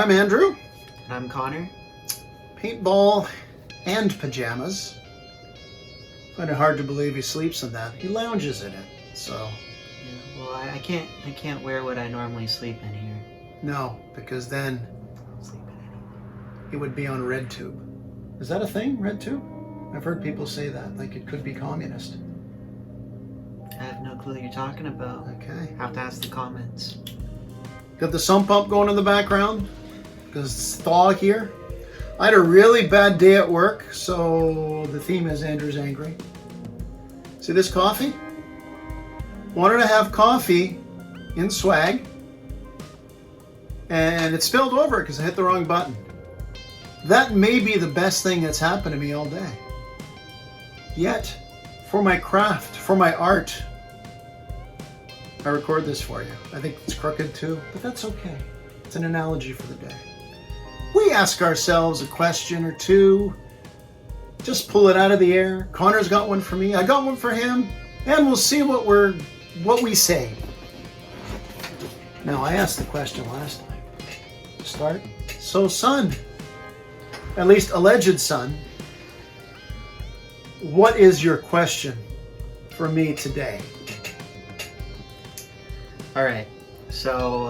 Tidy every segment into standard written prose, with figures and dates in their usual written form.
I'm Andrew. And I'm Connor. Paintball and pajamas. Find it hard to believe he sleeps in that. He lounges in it, so. Yeah, well, I can't wear what I normally sleep in here. No, because then Sleep in it. he would be on RedTube. Is that a thing, RedTube? I've heard people say that, like it could be communist. I have no clue what you're talking about. Okay. Have to ask the comments. Got the sump pump going in the background because it's thaw here. I had a really bad day at work, so the theme is Andrew's angry. See this coffee? Wanted to have coffee in swag, and it spilled over because I hit the wrong button. That may be the best thing that's happened to me all day. Yet, for my craft, for my art, I record this for you. I think it's crooked too, but that's okay. It's an analogy for the day. We ask ourselves a question or two, just pull it out of the air. Connor's got one for me, I got one for him, and we'll see what we say. Now, I asked the question last time. Start. So, son, at least alleged son, what is your question for me today? All right. So,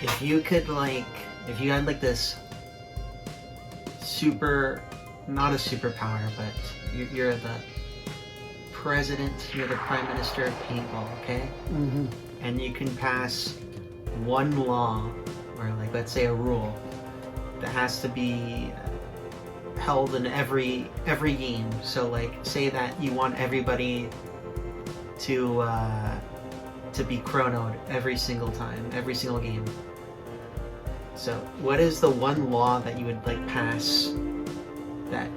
if you could if you had this not a superpower, but you're the president, you're the prime minister of Paintball, okay? Mm-hmm. And you can pass one law, or let's say a rule, that has to be held in every game. So say that you want everybody to be chronoed every single time, every single game. So what is the one law that you would pass that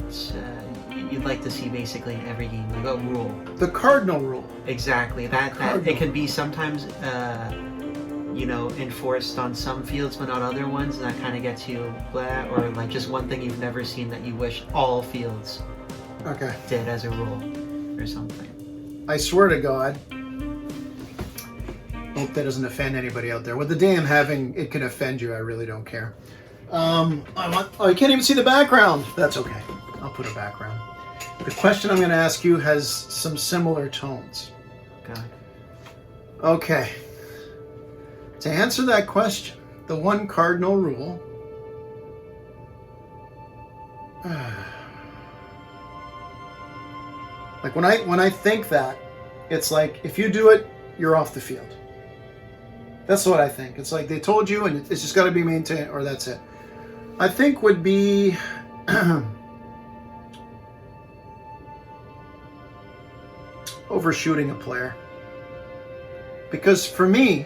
you'd like to see basically in every game? Like a rule. The cardinal rule. Exactly. That it can be sometimes enforced on some fields but not other ones, and that kind of gets you blah, or just one thing you've never seen that you wish all fields did as a rule or something. I swear to God, hope that doesn't offend anybody out there. With the day I'm having, it can offend you. I really don't care. You can't even see the background. That's okay. I'll put a background. The question I'm going to ask you has some similar tones. God. Okay. To answer that question, the one cardinal rule. When I think that, it's like if you do it, you're off the field. That's what I think. It's like they told you, and it's just got to be maintained, or that's it. I think would be overshooting a player. Because for me,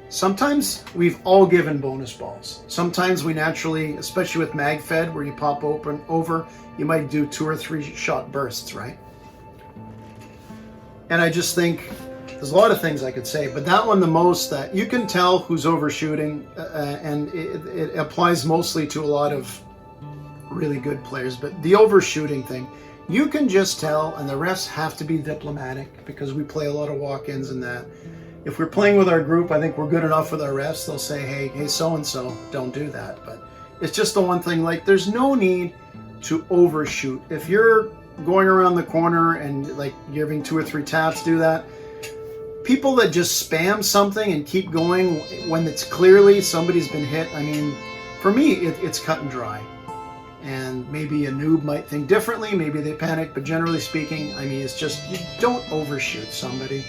sometimes we've all given bonus balls. Sometimes we naturally, especially with MagFed, where you pop over, you might do 2 or 3 shot bursts, right? And I just think there's a lot of things I could say, but that one the most, that you can tell who's overshooting, and it applies mostly to a lot of really good players, but the overshooting thing, you can just tell, and the refs have to be diplomatic because we play a lot of walk-ins and that. If we're playing with our group, I think we're good enough with our refs. They'll say, hey, so-and-so, don't do that. But it's just the one thing, there's no need to overshoot. If you're going around the corner and giving 2 or 3 taps, do that. People that just spam something and keep going when it's clearly somebody's been hit, I mean, for me, it's cut and dry. And maybe a noob might think differently, maybe they panic, but generally speaking, I mean, it's just, you don't overshoot somebody.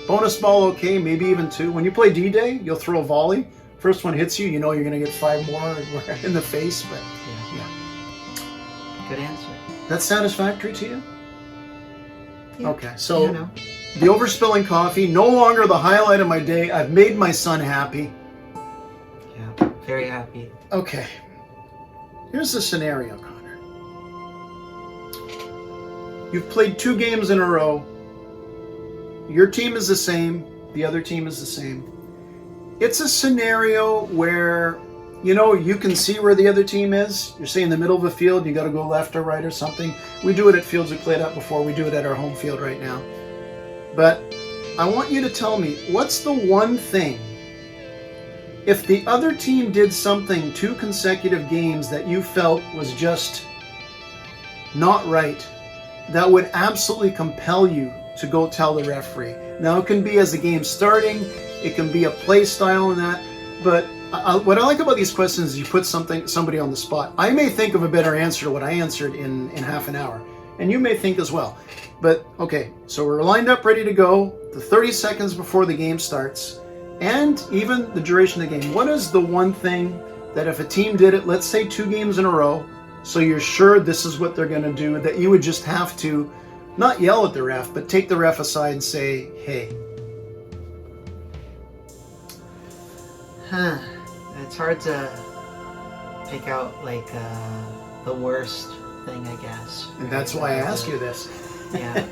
Bonus ball, okay, maybe even 2. When you play D-Day, you'll throw a volley. First one hits you, you know you're going to get 5 more in the face, but yeah. Good answer. That's satisfactory to you? Yeah. Okay, so the overspilling coffee, no longer the highlight of my day. I've made my son happy. Yeah, very happy. Okay, here's the scenario, Connor. You've played 2 games in a row. Your team is the same, the other team is the same. It's a scenario where, you can see where the other team is. You're say in the middle of a field, you got to go left or right or something. We do it at fields we played at before. We do it at our home field right now. But I want you to tell me, what's the one thing If the other team did something 2 consecutive games that you felt was just not right, that would absolutely compel you to go tell the referee. Now, it can be as the game's starting, it can be a play style and that, but what I like about these questions is you put somebody on the spot. I may think of a better answer to what I answered in half an hour, and you may think as well. But, okay, so we're lined up, ready to go, the 30 seconds before the game starts, and even the duration of the game. What is the one thing that if a team did it, let's say 2 games in a row, so you're sure this is what they're going to do, that you would just have to not yell at the ref, but take the ref aside and say, hey. It's hard to pick out like the worst thing, I guess. And that's why I ask you this. Yeah.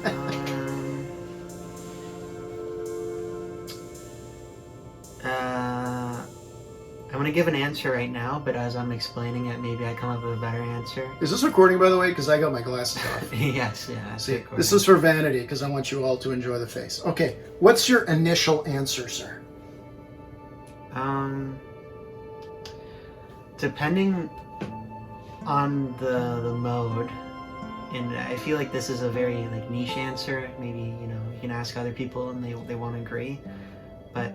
I'm going to give an answer right now, but as I'm explaining it, maybe I come up with a better answer. Is this recording, by the way? Because I got my glasses off. Yes, yeah. See, this is for vanity, because I want you all to enjoy the face. Okay, what's your initial answer, sir? Depending on the mode, and I feel like this is a very like niche answer. Maybe you can ask other people and they won't agree, but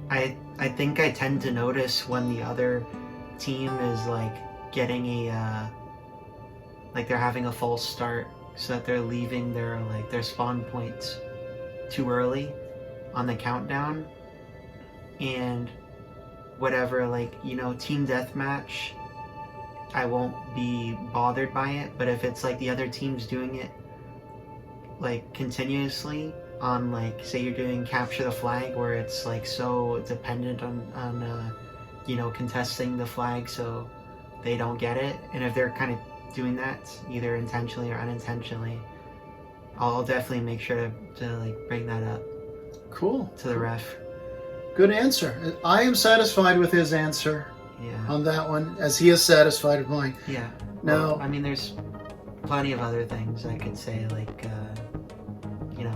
I think I tend to notice when the other team is like getting like they're having a false start, so that they're leaving their spawn points too early on the countdown, and whatever team deathmatch, I won't be bothered by it. But if it's like the other team's doing it like continuously on say you're doing capture the flag, where it's like so dependent on contesting the flag so they don't get it, and if they're kind of doing that either intentionally or unintentionally, I'll definitely make sure to bring that up. Cool. To the ref. Good answer. I am satisfied with his answer on that one, as he is satisfied with mine. Yeah. Now, well, I mean, there's plenty of other things I could say,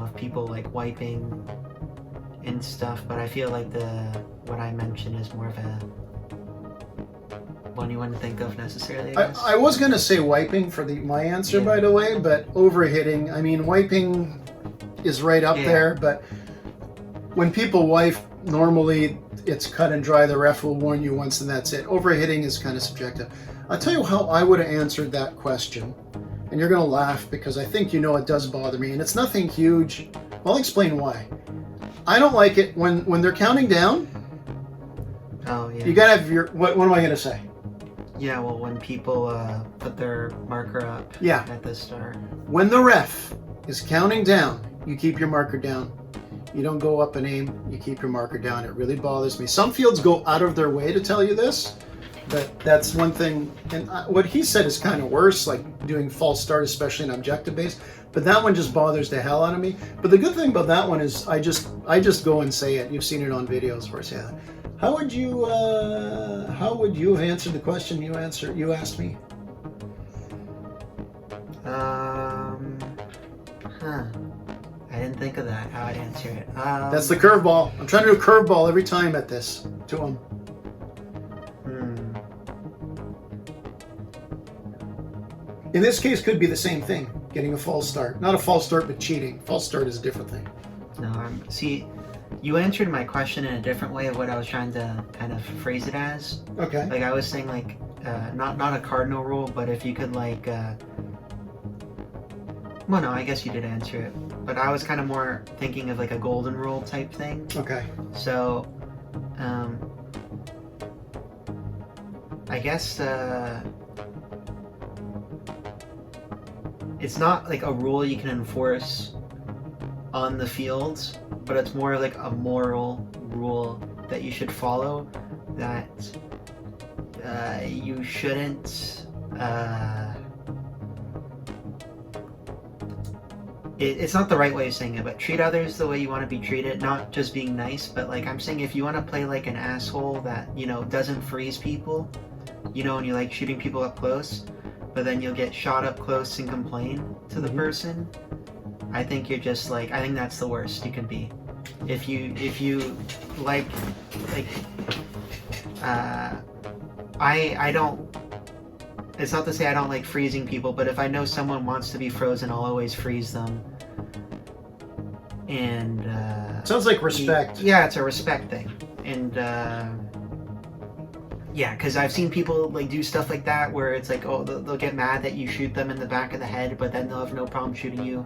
if people wiping and stuff, but I feel like what I mentioned is more of a one you wouldn't think of necessarily, I guess. I was going to say wiping for my answer, by the way, but overhitting, I mean, wiping is right up there, but when people wipe, normally it's cut and dry. The ref will warn you once and that's it. Overhitting is kind of subjective. I'll tell you how I would have answered that question, and you're going to laugh because I think it does bother me, and it's nothing huge. I'll explain why. I don't like it when they're counting down. Oh, yeah. You got to have what am I going to say? Yeah, well, when people put their marker up at the start. When the ref is counting down, you keep your marker down. You don't go up and aim, you keep your marker down. It really bothers me. Some fields go out of their way to tell you this, but that's one thing. And what he said is kind of worse, like doing false start, especially in objective base. But that one just bothers the hell out of me. But the good thing about that one is I just go and say it. You've seen it on videos where I say that. How would you have answered the question you asked me? I didn't think of that, how I'd answer it. That's the curveball. I'm trying to do a curveball every time at this to him. In this case, could be the same thing. Getting a false start. Not a false start, but cheating. False start is a different thing. No, see, you answered my question in a different way of what I was trying to kind of phrase it as. Okay. Like I was saying, not a cardinal rule, but if you could well, no, I guess you did answer it. But I was kind of more thinking of like a golden rule type thing. Okay. So, I guess it's not like a rule you can enforce on the fields, but it's more like a moral rule that you should follow, that you shouldn't it's not the right way of saying it, but treat others the way you want to be treated, not just being nice, but I'm saying if you want to play like an asshole that doesn't freeze people, and you like shooting people up close, but then you'll get shot up close and complain to the person, I think you're just I think that's the worst you can be. If you like I don't. It's not to say I don't like freezing people, but if I know someone wants to be frozen, I'll always freeze them. And sounds like respect. Yeah, it's a respect thing. And yeah, because I've seen people like do stuff like that where it's like, oh, they'll get mad that you shoot them in the back of the head, but then they'll have no problem shooting you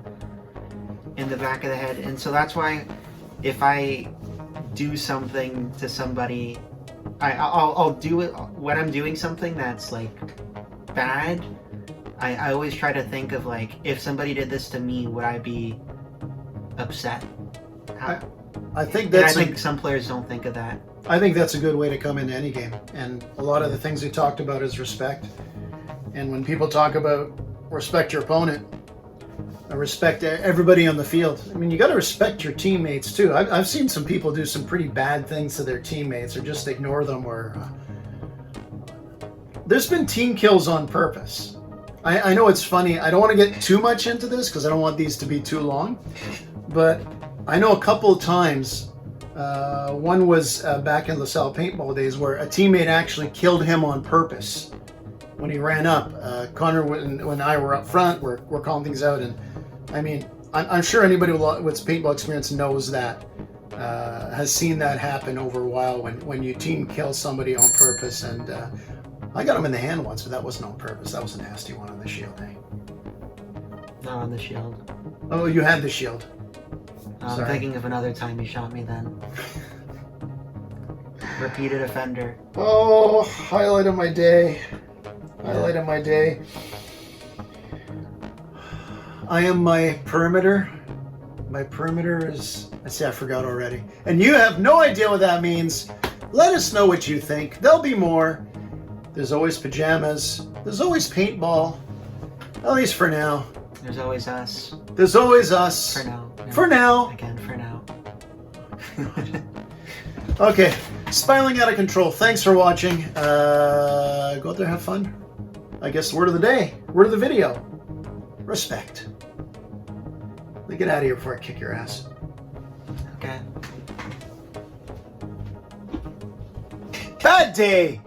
in the back of the head. And so that's why if I do something to somebody, I'll do it when I'm doing something that's like bad. I always try to think of like, if somebody did this to me, would I be upset? I think that's. And I think some players don't think of that. I think that's a good way to come into any game. And a lot of the things we talked about is respect. And when people talk about respect your opponent, respect everybody on the field. I mean, you got to respect your teammates too. I've seen some people do some pretty bad things to their teammates, or just ignore them. Or there's been team kills on purpose. I know it's funny. I don't want to get too much into this because I don't want these to be too long. But I know a couple of times. One was back in LaSalle Paintball days where a teammate actually killed him on purpose when he ran up. Connor and I were up front. We're calling things out, and I mean, I'm sure anybody with paintball experience knows that, has seen that happen over a while when you team kill somebody on purpose. And I got him in the hand once, but that wasn't on purpose. That was a nasty one on the shield. Eh? Not on the shield. Oh, you had the shield. I'm thinking of another time you shot me then. Repeated offender. Oh, highlight of my day. Highlight of my day. I am my perimeter. My perimeter is... I forgot already. And you have no idea what that means. Let us know what you think. There'll be more. There's always pajamas. There's always paintball. At least for now. There's always us. There's always us. For now. No. For now. Again, for now. Okay. Spiraling out of control. Thanks for watching. Go out there, have fun. I guess word of the day. Word of the video. Respect. Get out of here before I kick your ass. Okay. Bad day.